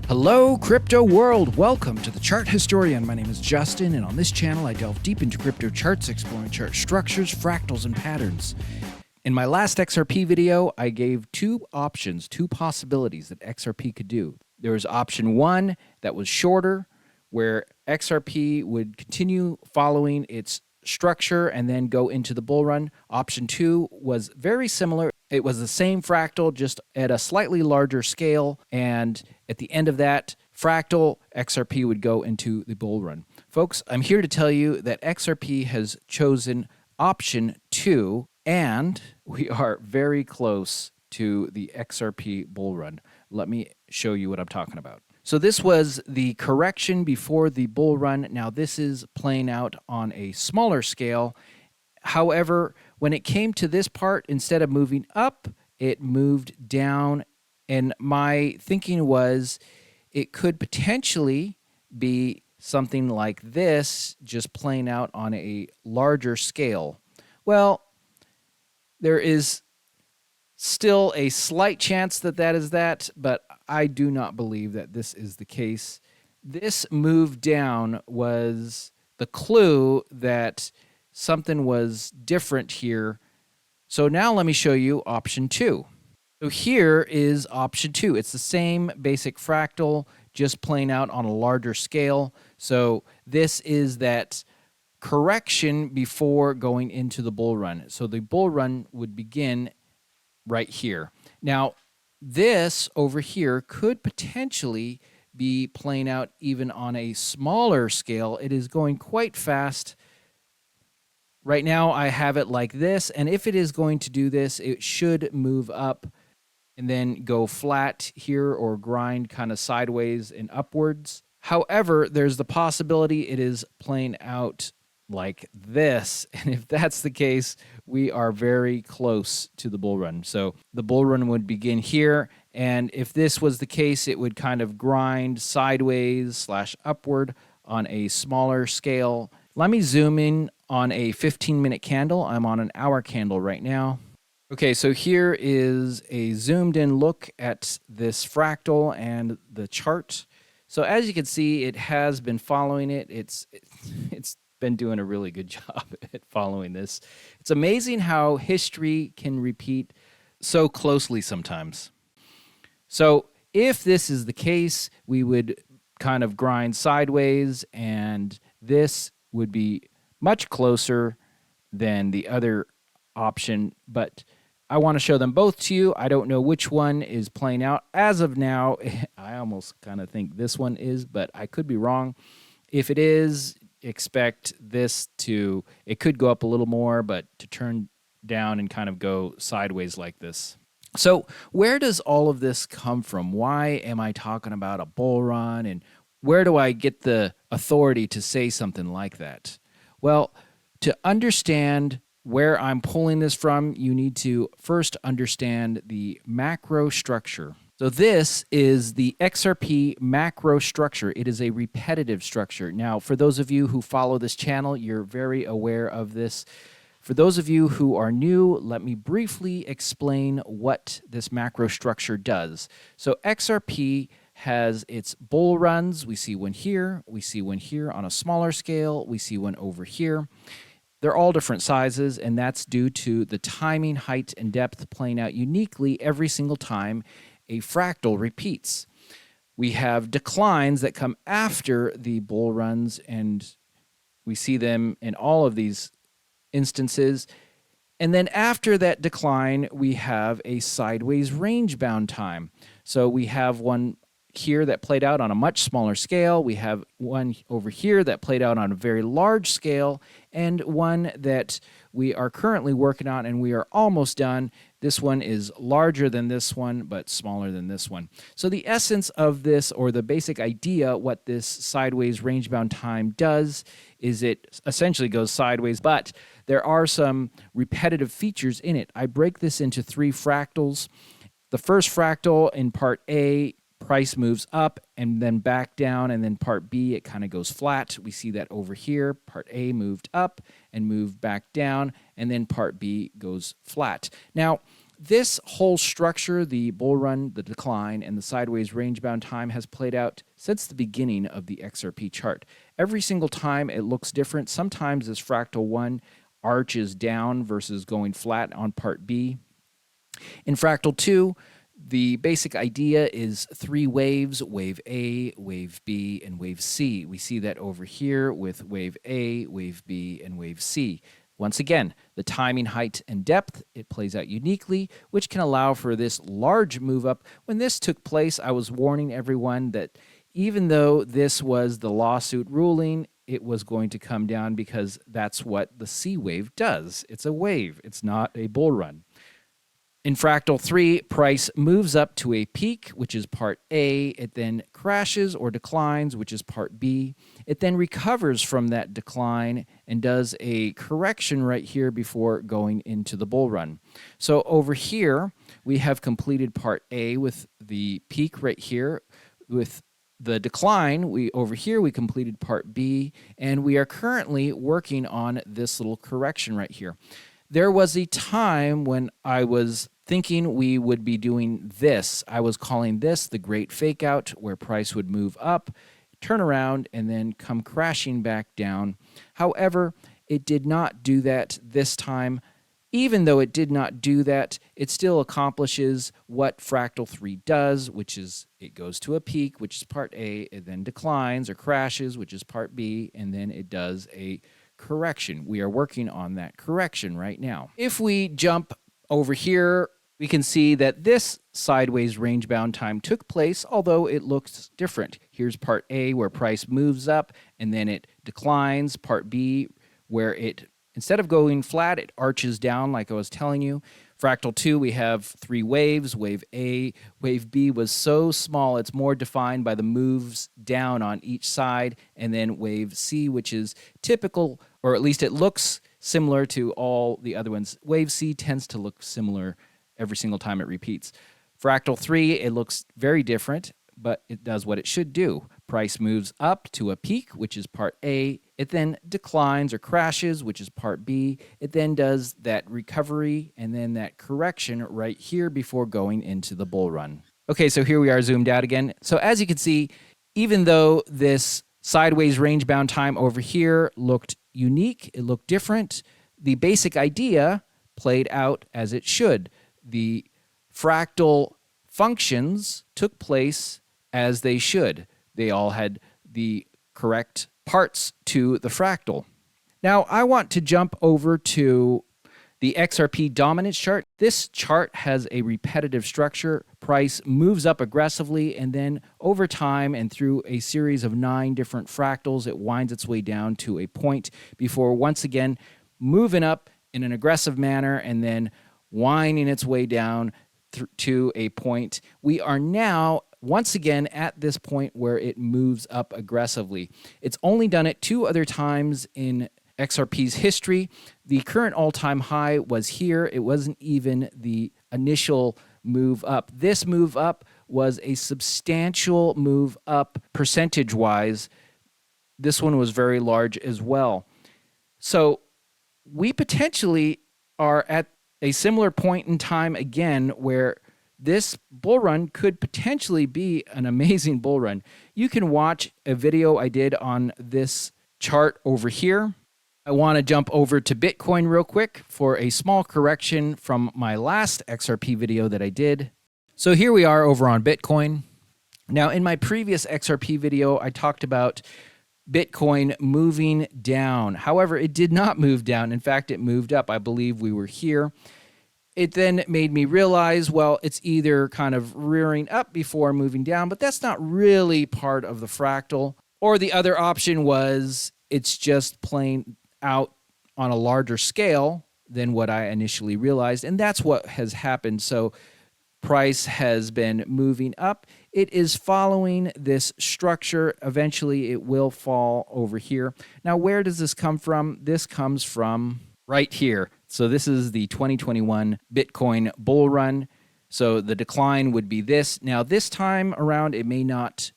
Hello, crypto world. Welcome to the Chart Historian. My name is Justin, and on this channel, I delve deep into crypto charts, exploring chart structures, fractals, and patterns. In my last XRP video, I gave two options, two possibilities that XRP could do. There was option one that was shorter, where XRP would continue following its structure and then go into the bull run. Option two was very similar. It was the same fractal, just at a slightly larger scale, and at the end of that fractal, XRP would go into the bull run. Folks, I'm here to tell you that XRP has chosen option two, and we are very close to the XRP bull run. Let me show you what I'm talking about. So this was the correction before the bull run. Now this is playing out on a smaller scale. However, when it came to this part, instead of moving up, it moved down. And my thinking was it could potentially be something like this, just playing out on a larger scale. Well, there is still a slight chance that that is that, but I do not believe that this is the case. This move down was the clue that something was different here. So now let me show you option two. So here is option two. It's the same basic fractal, just playing out on a larger scale. So this is that correction before going into the bull run. So the bull run would begin right here. Now, this over here could potentially be playing out even on a smaller scale. It is going quite fast. Right now, I have it like this, and if it is going to do this, it should move up and then go flat here or grind kind of sideways and upwards. However, there's the possibility it is playing out like this, and if that's the case, we are very close to the bull run. So the bull run would begin here, and if this was the case, it would kind of grind sideways / upward on a smaller scale. Let me zoom in on a 15-minute candle. I'm on an hour candle right now. Okay, so here is a zoomed in look at this fractal and the chart. So as you can see, it has been following it. It's been doing a really good job at following this. It's amazing how history can repeat so closely sometimes. So if this is the case, we would kind of grind sideways, and this would be much closer than the other option, but I want to show them both to you. I don't know which one is playing out. As of now, I almost kind of think this one is, but I could be wrong. If it is, expect this to, it could go up a little more, but to turn down and kind of go sideways like this. So where does all of this come from? Why am I talking about a bull run, and where do I get the authority to say something like that? Well, to understand where I'm pulling this from, you need to first understand the macro structure. So this is the XRP Macro Structure. It is a repetitive structure. Now, for those of you who follow this channel, you're very aware of this. For those of you who are new, let me briefly explain what this macro structure does. So XRP has its bull runs. We see one here. We see one here on a smaller scale. We see one over here. They're all different sizes, and that's due to the timing, height, and depth playing out uniquely every single time a fractal repeats. We have declines that come after the bull runs, and we see them in all of these instances. And then after that decline, we have a sideways range-bound time. So we have one here that played out on a much smaller scale. We have one over here that played out on a very large scale, and one that we are currently working on and we are almost done. This one is larger than this one, but smaller than this one. So the essence of this, or the basic idea, what this sideways range-bound time does, is it essentially goes sideways, but there are some repetitive features in it. I break this into three fractals. The first fractal in part A, price moves up and then back down, and then part B, it kind of goes flat. We see that over here. Part A moved up and moved back down, and then part B goes flat. Now, this whole structure, the bull run, the decline, and the sideways range-bound time has played out since the beginning of the XRP chart. Every single time it looks different. Sometimes this fractal 1 arches down versus going flat on part B. In fractal 2, the basic idea is 3 waves, wave A, wave B, and wave C. We see that over here with wave A, wave B, and wave C. Once again, the timing, height, and depth, it plays out uniquely, which can allow for this large move up. When this took place, I was warning everyone that even though this was the lawsuit ruling, it was going to come down because that's what the C wave does. It's a wave. It's not a bull run. In fractal 3, price moves up to a peak, which is part A. It then crashes or declines, which is part B. It then recovers from that decline and does a correction right here before going into the bull run. So over here, we have completed part A with the peak right here. With the decline, over here we completed part B, and we are currently working on this little correction right here. There was a time when I was thinking we would be doing this. I was calling this the great fake out, where price would move up, turn around, and then come crashing back down. However, it did not do that this time. Even though it did not do that, it still accomplishes what fractal 3 does, which is it goes to a peak, which is part A, it then declines or crashes, which is part B, and then it does a correction. We are working on that correction right now. If we jump over here, we can see that this sideways range-bound time took place, although it looks different. Here's part A, where price moves up, and then it declines. Part B, where it, instead of going flat, it arches down like I was telling you. Fractal 2, we have 3 waves. Wave A, wave B was so small, it's more defined by the moves down on each side. And then wave C, which is typical, or at least it looks similar to all the other ones. Wave C tends to look similar every single time it repeats. Fractal 3, it looks very different, but it does what it should do. Price moves up to a peak, which is part A. It then declines or crashes, which is part B. It then does that recovery and then that correction right here before going into the bull run. Okay, so here we are zoomed out again. So as you can see, even though this sideways range-bound time over here looked unique, it looked different, the basic idea played out as it should. The fractal functions took place as they should. They all had the correct parts to the fractal. Now, I want to jump over to the XRP Dominance chart. This chart has a repetitive structure. Price moves up aggressively, and then over time and through a series of 9 different fractals, it winds its way down to a point before once again moving up in an aggressive manner and then winding its way down to a point. We are now once again at this point where it moves up aggressively. It's only done it 2 other times in XRP's history. The current all-time high was here. It wasn't even the initial move up. This move up was a substantial move up percentage-wise. This one was very large as well. So we potentially are at a similar point in time again where this bull run could potentially be an amazing bull run. You can watch a video I did on this chart over here. I want to jump over to Bitcoin real quick for a small correction from my last XRP video that I did. So here we are over on Bitcoin. Now, in my previous XRP video, I talked about Bitcoin moving down. However, it did not move down. In fact, it moved up. I believe we were here. It then made me realize, well, it's either kind of rearing up before moving down, but that's not really part of the fractal. Or the other option was it's just playing out on a larger scale than what I initially realized, and that's what has happened. So price has been moving up. It is following this structure. Eventually, it will fall over here. Now, where does this come from? This comes from right here. So this is the 2021 Bitcoin bull run. So the decline would be this. Now, this time around, it may not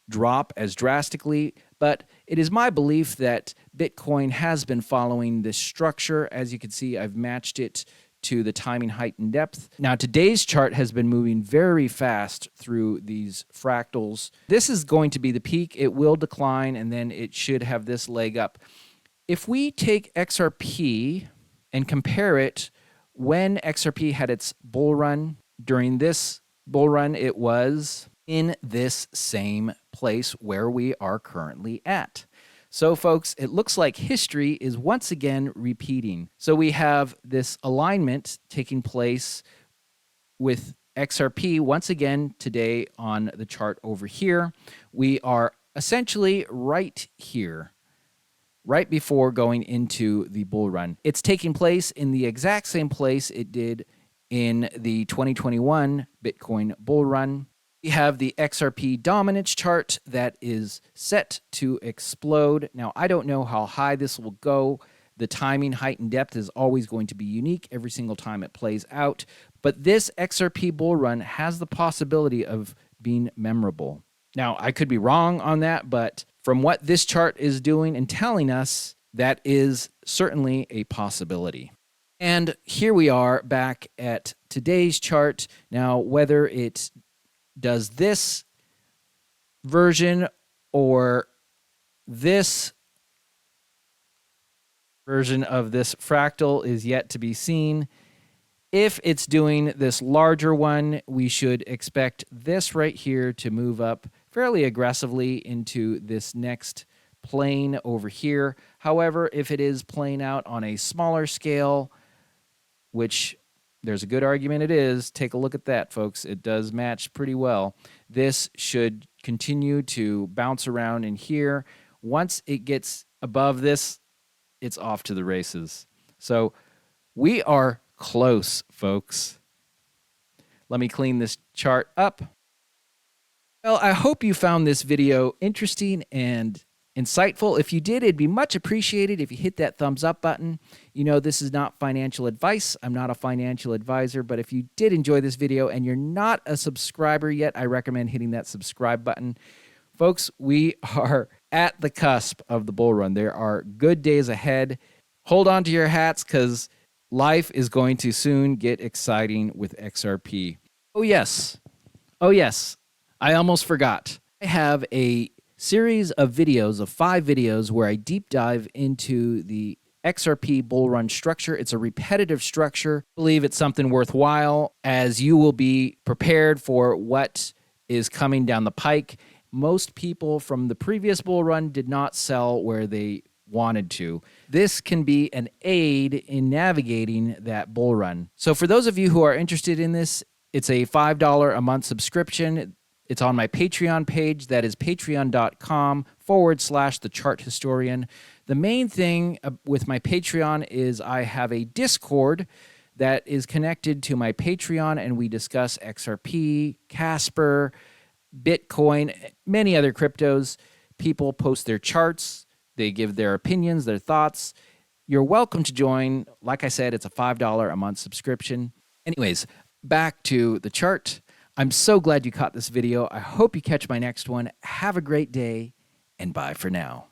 drop as drastically, but it is my belief that Bitcoin has been following this structure. As you can see, I've matched it to the timing height and depth. Now, today's chart has been moving very fast through these fractals. This is going to be the peak. It will decline, and then it should have this leg up. If we take XRP and compare it when XRP had its bull run, during this bull run, it was in this same place where we are currently at. So, folks, it looks like history is once again repeating. So we have this alignment taking place with XRP once again today on the chart over here. We are essentially right here, right before going into the bull run. It's taking place in the exact same place it did in the 2021 Bitcoin bull run. We have the XRP Dominance chart that is set to explode. Now, I don't know how high this will go. The timing, height, and depth is always going to be unique every single time it plays out. But this XRP bull run has the possibility of being memorable. Now, I could be wrong on that, but from what this chart is doing and telling us, that is certainly a possibility. And here we are back at today's chart. Now, whether it does this version or this version of this fractal is yet to be seen. If it's doing this larger one, we should expect this right here to move up fairly aggressively into this next plane over here. However, if it is playing out on a smaller scale, which there's a good argument it is, take a look at that, folks. It does match pretty well. This should continue to bounce around in here. Once it gets above this, it's off to the races. So we are close, folks. Let me clean this chart up. Well, I hope you found this video interesting and insightful. If you did, it'd be much appreciated if you hit that thumbs up button. You know, this is not financial advice. I'm not a financial advisor, but if you did enjoy this video and you're not a subscriber yet, I recommend hitting that subscribe button. Folks, we are at the cusp of the bull run. There are good days ahead. Hold on to your hats because life is going to soon get exciting with XRP. Oh, yes. I almost forgot. I have a series of videos, of 5 videos, where I deep dive into the XRP Bull Run structure. It's a repetitive structure. I believe it's something worthwhile as you will be prepared for what is coming down the pike. Most people from the previous bull run did not sell where they wanted to. This can be an aid in navigating that bull run. So for those of you who are interested in this, it's a $5 a month subscription. It's on my Patreon page. That is patreon.com/thecharthistorian. The main thing with my Patreon is I have a Discord that is connected to my Patreon, and we discuss XRP, Casper, Bitcoin, many other cryptos. People post their charts. They give their opinions, their thoughts. You're welcome to join. Like I said, it's a $5 a month subscription. Anyways, back to the chart. I'm so glad you caught this video. I hope you catch my next one. Have a great day, and bye for now.